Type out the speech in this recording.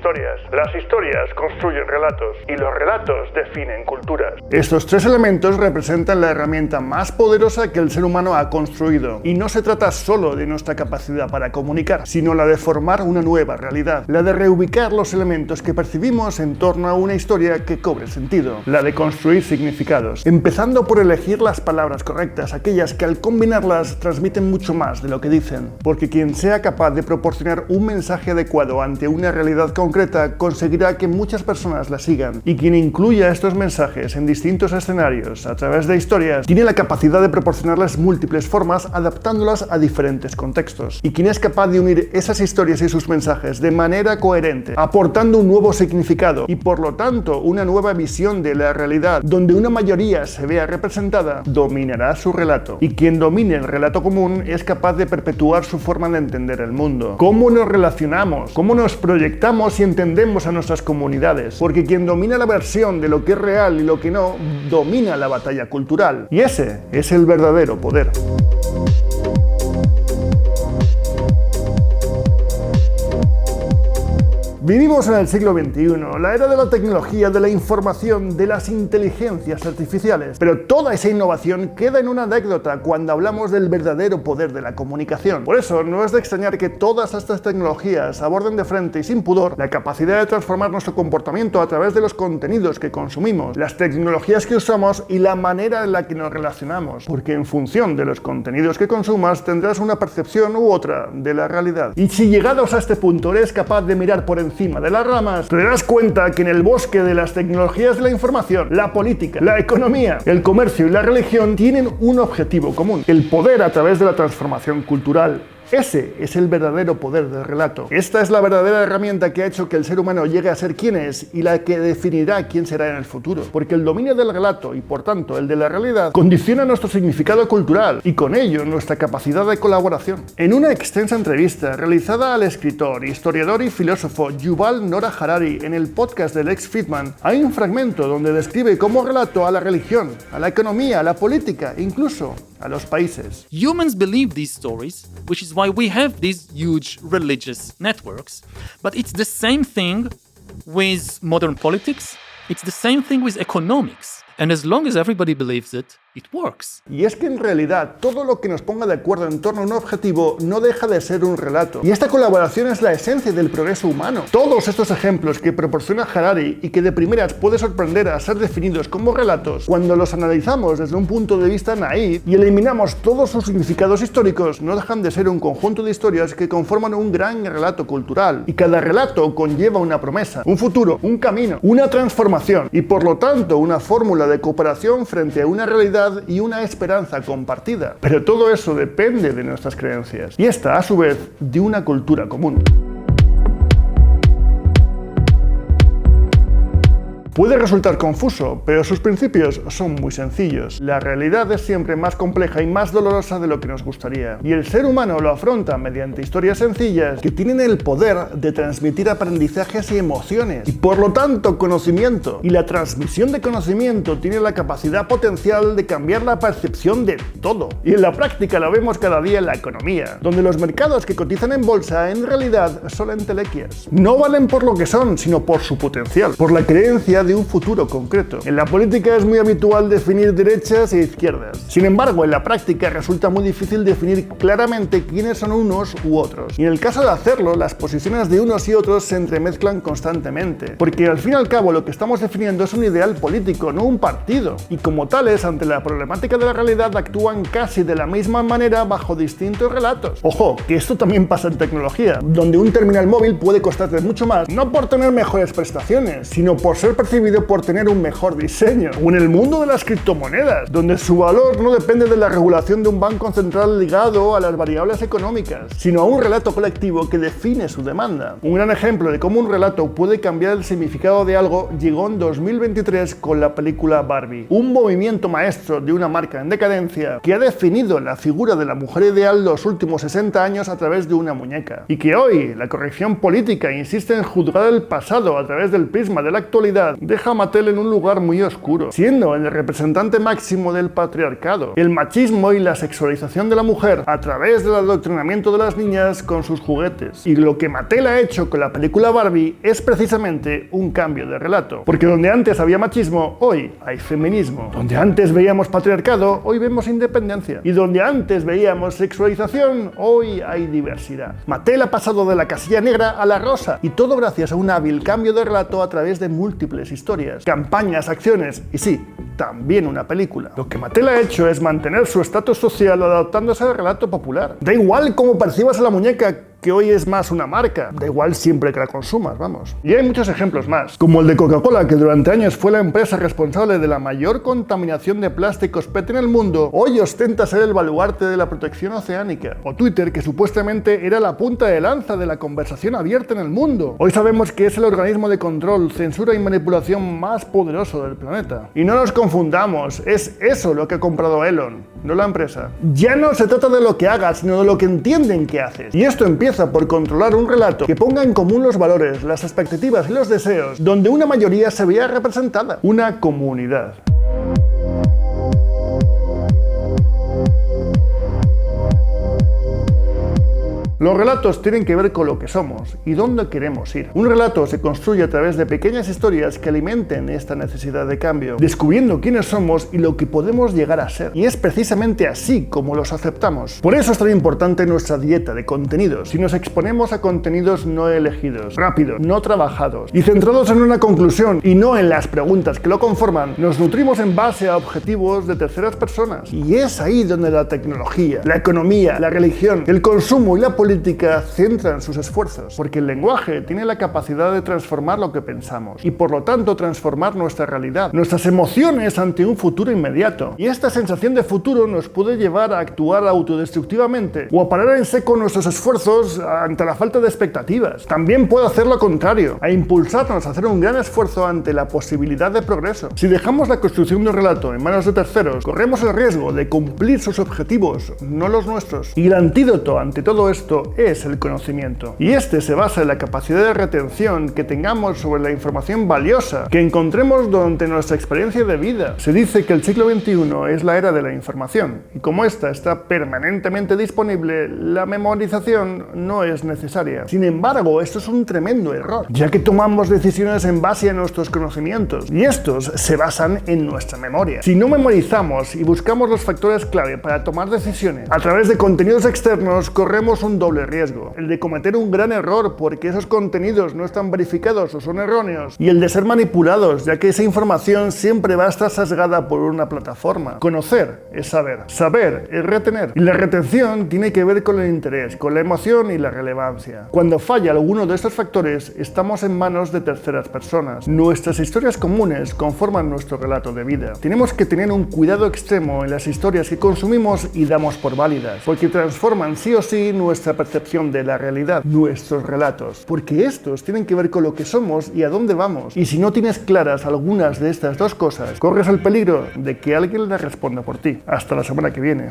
historias. Las historias construyen relatos y los relatos definen culturas. Estos tres elementos representan la herramienta más poderosa que el ser humano ha construido. Y no se trata solo de nuestra capacidad para comunicar, sino la de formar una nueva realidad, la de reubicar los elementos que percibimos en torno a una historia que cobre sentido, la de construir significados, empezando por elegir las palabras correctas, aquellas que al combinarlas transmiten mucho más de lo que dicen, porque quien sea capaz de proporcionar un mensaje adecuado ante una realidad concreta conseguirá que muchas personas la sigan, y quien incluya estos mensajes en distintos escenarios a través de historias tiene la capacidad de proporcionarles múltiples formas adaptándolas a diferentes contextos, y quien es capaz de unir esas historias y sus mensajes de manera coherente, aportando un nuevo significado y por lo tanto una nueva visión de la realidad donde una mayoría se vea representada, dominará su relato, y quien domine el relato común es capaz de perpetuar su forma de entender el mundo. ¿Cómo nos relacionamos? ¿Cómo nos proyectamos y entendemos a nuestras comunidades? Porque quien domina la versión de lo que es real y lo que no, domina la batalla cultural. Y ese es el verdadero poder. Vivimos en el siglo XXI, la era de la tecnología, de la información, de las inteligencias artificiales. Pero toda esa innovación queda en una anécdota cuando hablamos del verdadero poder de la comunicación. Por eso, no es de extrañar que todas estas tecnologías aborden de frente y sin pudor la capacidad de transformar nuestro comportamiento a través de los contenidos que consumimos, las tecnologías que usamos y la manera en la que nos relacionamos. Porque en función de los contenidos que consumas tendrás una percepción u otra de la realidad. Y si llegados a este punto eres capaz de mirar por encima de las ramas, te darás cuenta que en el bosque de las tecnologías de la información, la política, la economía, el comercio y la religión tienen un objetivo común: el poder a través de la transformación cultural. Ese es el verdadero poder del relato. Esta es la verdadera herramienta que ha hecho que el ser humano llegue a ser quien es y la que definirá quién será en el futuro. Porque el dominio del relato y por tanto el de la realidad condiciona nuestro significado cultural y con ello nuestra capacidad de colaboración. En una extensa entrevista realizada al escritor, historiador y filósofo Yuval Noah Harari en el podcast de Lex Fridman, hay un fragmento donde describe cómo relato a la religión, a la economía, a la política e incluso a los países. Humans believe these stories, which is why we have these huge religious networks. But it's the same thing with modern politics. It's the same thing with economics. And as long as everybody believes it, it works. Y es que en realidad todo lo que nos ponga de acuerdo en torno a un objetivo no deja de ser un relato. Y esta colaboración es la esencia del progreso humano. Todos estos ejemplos que proporciona Harari y que de primeras puede sorprender a ser definidos como relatos, cuando los analizamos desde un punto de vista naif y eliminamos todos sus significados históricos, no dejan de ser un conjunto de historias que conforman un gran relato cultural. Y cada relato conlleva una promesa, un futuro, un camino, una transformación y por lo tanto una fórmula de cooperación frente a una realidad y una esperanza compartida. Pero todo eso depende de nuestras creencias y esta, a su vez, de una cultura común. Puede resultar confuso, pero sus principios son muy sencillos. La realidad es siempre más compleja y más dolorosa de lo que nos gustaría. Y el ser humano lo afronta mediante historias sencillas que tienen el poder de transmitir aprendizajes y emociones, y por lo tanto conocimiento. Y la transmisión de conocimiento tiene la capacidad potencial de cambiar la percepción de todo. Y en la práctica lo vemos cada día en la economía, donde los mercados que cotizan en bolsa en realidad son entelequias. No valen por lo que son, sino por su potencial, por la creencia de un futuro concreto. En la política es muy habitual definir derechas e izquierdas. Sin embargo, en la práctica resulta muy difícil definir claramente quiénes son unos u otros. Y en el caso de hacerlo, las posiciones de unos y otros se entremezclan constantemente. Porque al fin y al cabo lo que estamos definiendo es un ideal político, no un partido. Y como tales, ante la problemática de la realidad, actúan casi de la misma manera bajo distintos relatos. Ojo, que esto también pasa en tecnología, donde un terminal móvil puede costarte mucho más, no por tener mejores prestaciones, sino por ser percibido por tener un mejor diseño. O en el mundo de las criptomonedas, donde su valor no depende de la regulación de un banco central ligado a las variables económicas, sino a un relato colectivo que define su demanda. Un gran ejemplo de cómo un relato puede cambiar el significado de algo llegó en 2023 con la película Barbie, un movimiento maestro de una marca en decadencia que ha definido la figura de la mujer ideal los últimos 60 años a través de una muñeca, y que hoy la corrección política insiste en juzgar el pasado a través del prisma de la actualidad, deja a Mattel en un lugar muy oscuro, siendo el representante máximo del patriarcado, el machismo y la sexualización de la mujer a través del adoctrinamiento de las niñas con sus juguetes. Y lo que Mattel ha hecho con la película Barbie es precisamente un cambio de relato, porque donde antes había machismo, hoy hay feminismo. Donde antes veíamos patriarcado, hoy vemos independencia. Y donde antes veíamos sexualización, hoy hay diversidad. Mattel ha pasado de la casilla negra a la rosa, y todo gracias a un hábil cambio de relato a través de múltiples historias, campañas, acciones y sí, también una película. Lo que Mattel ha hecho es mantener su estatus social adaptándose al relato popular. Da igual cómo percibas a la muñeca, que hoy es más una marca, da igual siempre que la consumas, vamos. Y hay muchos ejemplos más, como el de Coca-Cola, que durante años fue la empresa responsable de la mayor contaminación de plásticos PET en el mundo, hoy ostenta ser el baluarte de la protección oceánica. O Twitter, que supuestamente era la punta de lanza de la conversación abierta en el mundo. Hoy sabemos que es el organismo de control, censura y manipulación más poderoso del planeta. Y no nos confundamos, es eso lo que ha comprado Elon, no la empresa. Ya no se trata de lo que hagas, sino de lo que entienden que haces. Y esto empieza por controlar un relato que ponga en común los valores, las expectativas y los deseos, donde una mayoría se vea representada, una comunidad. Los relatos tienen que ver con lo que somos y dónde queremos ir. Un relato se construye a través de pequeñas historias que alimenten esta necesidad de cambio, descubriendo quiénes somos y lo que podemos llegar a ser. Y es precisamente así como los aceptamos. Por eso es tan importante nuestra dieta de contenidos. Si nos exponemos a contenidos no elegidos, rápidos, no trabajados y centrados en una conclusión y no en las preguntas que lo conforman, nos nutrimos en base a objetivos de terceras personas. Y es ahí donde la tecnología, la economía, la religión, el consumo y la política centran sus esfuerzos, porque el lenguaje tiene la capacidad de transformar lo que pensamos y por lo tanto transformar nuestra realidad, nuestras emociones ante un futuro inmediato. Y esta sensación de futuro nos puede llevar a actuar autodestructivamente o a parar en seco nuestros esfuerzos ante la falta de expectativas. También puede hacer lo contrario, a impulsarnos a hacer un gran esfuerzo ante la posibilidad de progreso. Si dejamos la construcción de un relato en manos de terceros, corremos el riesgo de cumplir sus objetivos, no los nuestros. Y el antídoto ante todo esto es el conocimiento. Y este se basa en la capacidad de retención que tengamos sobre la información valiosa que encontremos durante nuestra experiencia de vida. Se dice que el siglo XXI es la era de la información, y como esta está permanentemente disponible, la memorización no es necesaria. Sin embargo, esto es un tremendo error, ya que tomamos decisiones en base a nuestros conocimientos, y estos se basan en nuestra memoria. Si no memorizamos y buscamos los factores clave para tomar decisiones a través de contenidos externos, corremos un doble riesgo, el de cometer un gran error porque esos contenidos no están verificados o son erróneos, y el de ser manipulados, ya que esa información siempre va a estar sesgada por una plataforma. Conocer es saber, saber es retener, y la retención tiene que ver con el interés, con la emoción y la relevancia. Cuando falla alguno de estos factores, estamos en manos de terceras personas. Nuestras historias comunes conforman nuestro relato de vida. Tenemos que tener un cuidado extremo en las historias que consumimos y damos por válidas, porque transforman sí o sí nuestra percepción de la realidad, nuestros relatos, porque estos tienen que ver con lo que somos y a dónde vamos. Y si no tienes claras algunas de estas dos cosas, corres el peligro de que alguien le responda por ti. Hasta la semana que viene.